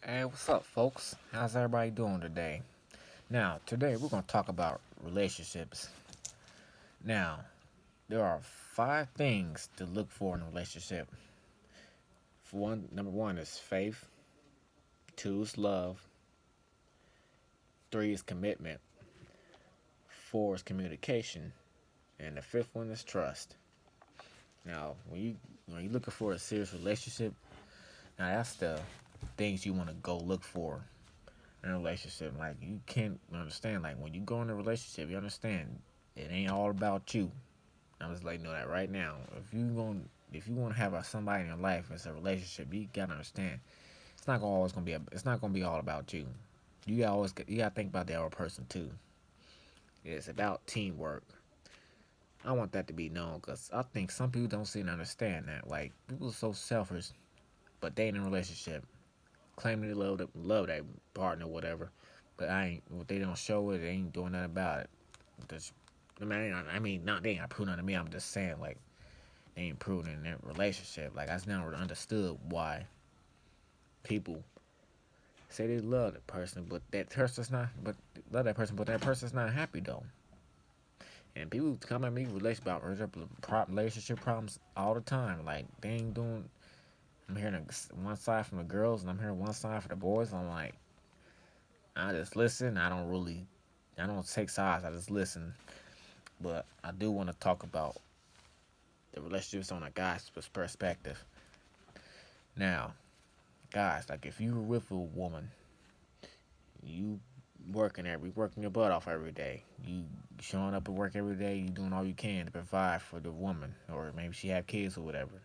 Hey, what's up, folks? How's everybody doing today? Now, today we're going to talk about relationships. Now, there are five things to look for in a relationship. For one, number one is faith. Two is love. Three is commitment. Four is communication, and the fifth one is trust. Now, when you're looking for a serious relationship, now that's the things you want to go look for in a relationship. Like you can't understand. Like when you go in a relationship, you understand it ain't all about you. I'm just letting you know that right now. If you want to have somebody in your life, it's a relationship. You gotta understand. It's not gonna be all about you. You gotta think about the other person too. It's about teamwork. I want that to be known because I think some people don't seem to understand that. Like people are so selfish, but they in a relationship, claiming they love that partner, or whatever. But I ain't. If they don't show it, they ain't doing nothing about it. Just, not they ain't proving nothing to me. I'm just saying like they ain't proven in that relationship. Like I just never understood why people say they love that person, but love that person, but that person's not happy though. And people come at me relationship problems all the time. Like they ain't doing. I'm hearing one side from the girls, and I'm hearing one side for the boys. I'm like, I just listen. I don't take sides. I just listen. But I do want to talk about the relationships on a guy's perspective. Now, guys, like if you were with a woman, you working your butt off every day. You showing up at work every day. You doing all you can to provide for the woman, or maybe she have kids or whatever.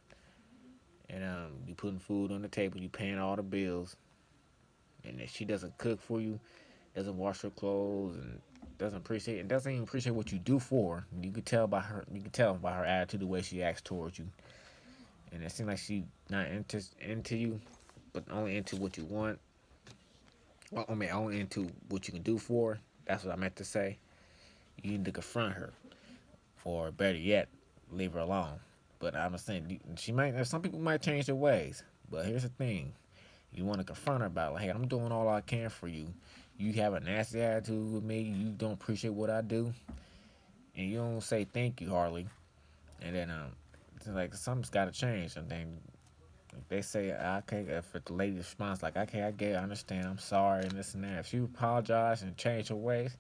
And you putting food on the table. You paying all the bills. And if she doesn't cook for you, doesn't wash her clothes, and doesn't even appreciate what you do for her. You could tell by her. You could tell by her attitude, the way she acts towards you. And it seems like she not into you, but only into what you want. Well, I mean, only into what you can do for her. That's what I meant to say. You need to confront her, or better yet, leave her alone. But I'm saying she might. Some people might change their ways. But here's the thing: you want to confront her about, like, hey, I'm doing all I can for you. You have a nasty attitude with me. You don't appreciate what I do, and you don't say thank you hardly. And then it's like something's got to change. And then if they say, okay, if the lady responds like, okay, I get it, I understand, I'm sorry, and this and that. If she apologize and change her ways,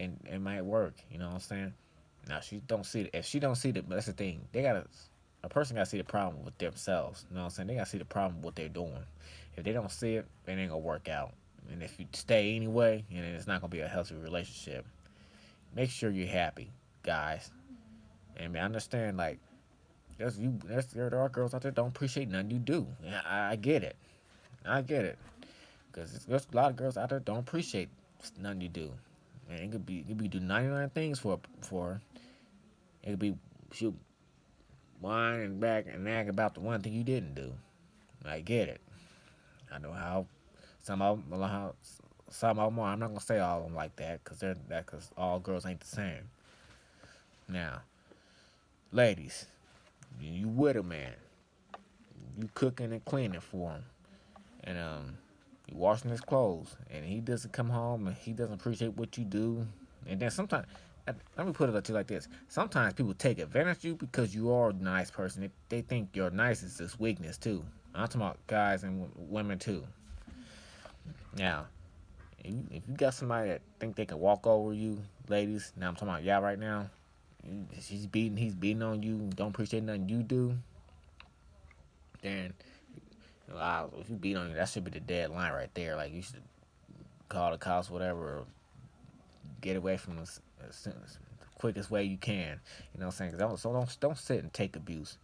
and it might work. You know what I'm saying? Now she don't see it. If she don't see it, that's the thing. A person gotta see the problem with themselves. You know what I'm saying? They gotta see the problem with what they're doing. If they don't see it, it ain't gonna work out. And if you stay anyway, and it's not gonna be a healthy relationship. Make sure you're happy, guys. And I understand, like, there are girls out there that don't appreciate nothing you do. Yeah, I get it. I get it. Because there's a lot of girls out there that don't appreciate nothing you do. And it could be do 99 things for her. It could be she'll whine and back and nag about the one thing you didn't do. I get it. I know how some of them, how some of them are. I'm not gonna say all of them like that because all girls ain't the same. Now, ladies, you with a man, you cooking and cleaning for him, and you washing his clothes, and he doesn't come home and he doesn't appreciate what you do, and then sometimes. Let me put it to you like this. Sometimes people take advantage of you because you are a nice person. They think your nice is this weakness too. I'm talking about guys and women too. Now, if you got somebody that think they can walk over you, ladies. Now I'm talking about y'all right now. He's beating on you. Don't appreciate nothing you do. Then, if you beat on you, that should be the dead line right there. Like you should call the cops, whatever, or get away from us as quickest way you can. You know what I'm saying? Don't sit and take abuse.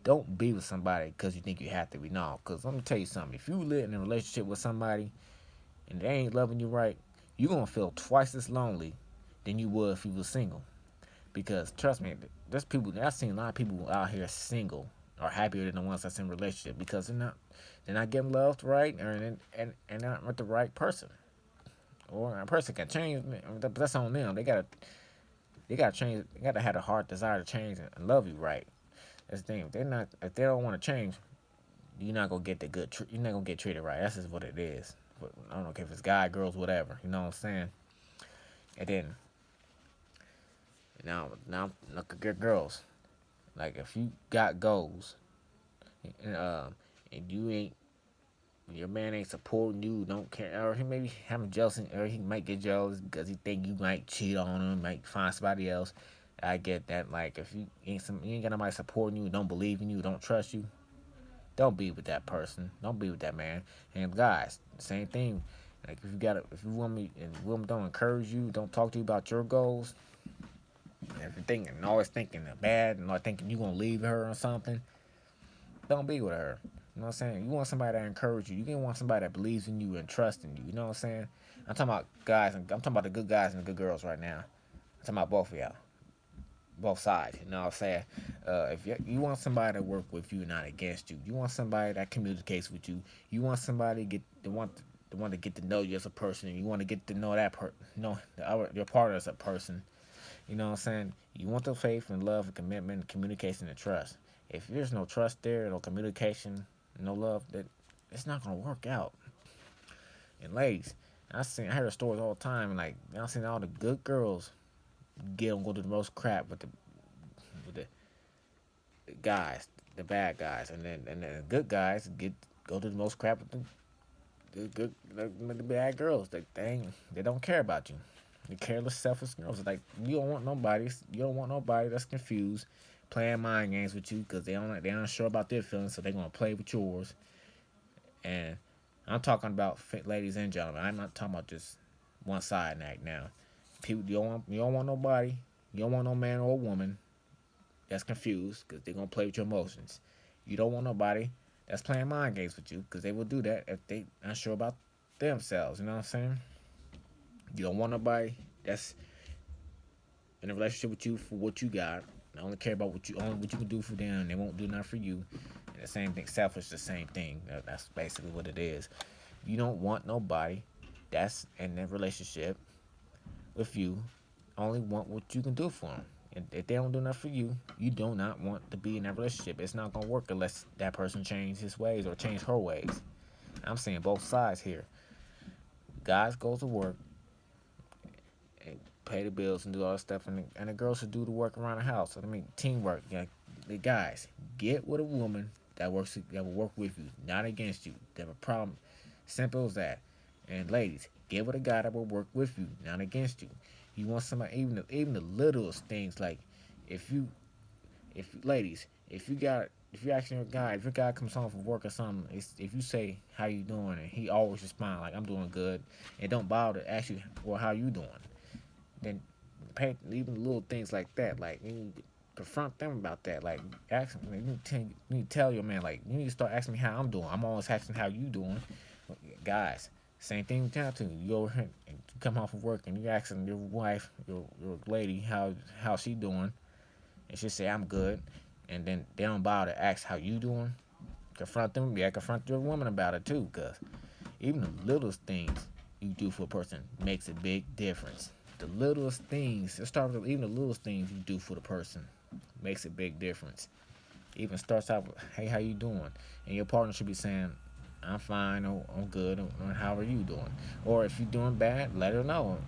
Don't be with somebody because you think you have to be. No, because let me tell you something. If you live in a relationship with somebody and they ain't loving you right, you're gonna feel twice as lonely than you would if you were single. Because trust me, there's people. I've seen a lot of people out here single are happier than the ones that's in a relationship because they're not getting loved right, or and not with the right person. Or a person can change, but that's on them. They gotta change. They gotta have a heart desire to change and love you right. That's the thing. If they don't want to change, you're not gonna get the good. You're not gonna get treated right. That's just what it is. But I don't know if it's guy, girls, whatever. You know what I'm saying? And then now look at good girls. Like if you got goals, and and you ain't your man ain't supporting you, don't care, or he maybe having jealousy, or he might get jealous because he think you might cheat on him, might find somebody else. I get that. Like if you ain't got nobody supporting you, don't believe in you, don't trust you, don't be with that person. Don't be with that man. And guys, same thing. Like if you want me and women don't encourage you, don't talk to you about your goals, if you're thinking always thinking bad and always thinking you gonna leave her or something, don't be with her. You know what I'm saying? You want somebody that encourages you. You can want somebody that believes in you and trusts in you. You know what I'm saying? I'm talking about guys, and I'm talking about the good guys and the good girls right now. I'm talking about both of y'all, both sides. You know what I'm saying? If you want somebody to work with you, not against you. You want somebody that communicates with you. You want somebody to get the one to get to know you as a person. And you want to get to know your partner as a person. You know what I'm saying? You want the faith and love and commitment, and communication and trust. If there's no trust there, no communication, no love, that it's not gonna work out. And ladies, I hear stories all the time, and like I seen all the good girls get them go to the most crap with the guys, the bad guys, and then the good guys go to the most crap with the bad girls. They don't care about you. The careless, selfish girls. Like you don't want nobody that's confused, playing mind games with you because they aren't sure about their feelings, so they're gonna play with yours. And I'm talking about ladies and gentlemen. I'm not talking about just one side act now. People, you don't want nobody. You don't want no man or woman that's confused because they're gonna play with your emotions. You don't want nobody that's playing mind games with you because they will do that if they unsure about themselves. You know what I'm saying? You don't want nobody that's in a relationship with you for what you got. They only care about what you can do for them. They won't do nothing for you. And the same thing, selfish. The same thing. That's basically what it is. You don't want nobody that's in a relationship with you. Only want what you can do for them. And if they don't do nothing for you, you do not want to be in that relationship. It's not gonna work unless that person change his ways or change her ways. I'm saying both sides here. Guys go to work and pay the bills and do all that stuff, and the girls should do the work around the house. I mean, teamwork. Yeah, the guys get with a woman that will work with you, not against you. They have a problem. Simple as that. And ladies, get with a guy that will work with you, not against you. You want somebody, even the littlest things like if you if ladies, if you asking your guy, if your guy comes home from work or something, if you say how you doing and he always respond like I'm doing good, and don't bother to ask you well how you doing, then pay even little things like that. Like you need to confront them about that. Like ask them, you need to tell your man like you need to start asking me how I'm doing. I'm always asking how you doing, guys. Same thing with that too. You go and you come home from work and you asking your wife, your lady how she doing, and she say I'm good, and then they don't bother to ask how you doing. Confront them. Yeah, confront your woman about it too, cause even the littlest things you do for a person makes a big difference. The littlest things, it starts with even the littlest things you do for the person makes a big difference. Even starts out with, hey, how you doing? And your partner should be saying, I'm fine, or I'm good, or how are you doing? Or if you're doing bad, let her know.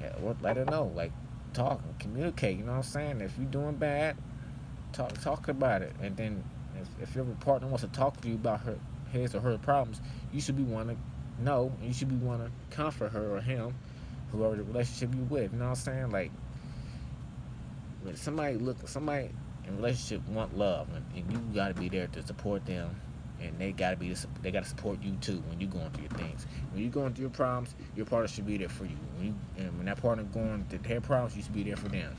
Yeah, or let her know. Like, talk, communicate, you know what I'm saying? If you're doing bad, talk about it. And then if your partner wants to talk to you about his or her problems, you should be one to know, and you should be one to comfort her or him, whoever the relationship you with. You know what I'm saying? Like when somebody in a relationship want love, and you gotta be there to support them, and they gotta support you too when you going through your things. When you going through your problems, your partner should be there for you. When that partner going through their problems, you should be there for them.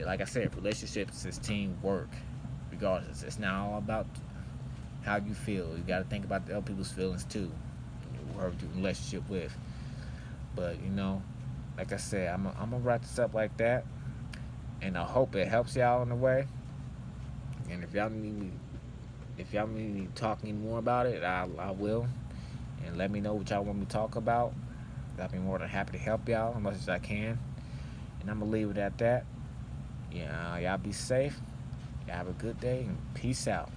Like I said, relationships is teamwork. Regardless, it's not all about how you feel. You got to think about the other people's feelings too. Whoever you're in a relationship with. But like I said, I'm gonna wrap this up like that, and I hope it helps y'all in a way. And if y'all need me to talk any more about it, I will. And let me know what y'all want me to talk about. I'll be more than happy to help y'all as much as I can. And I'm gonna leave it at that. Yeah, y'all be safe. Y'all have a good day and peace out.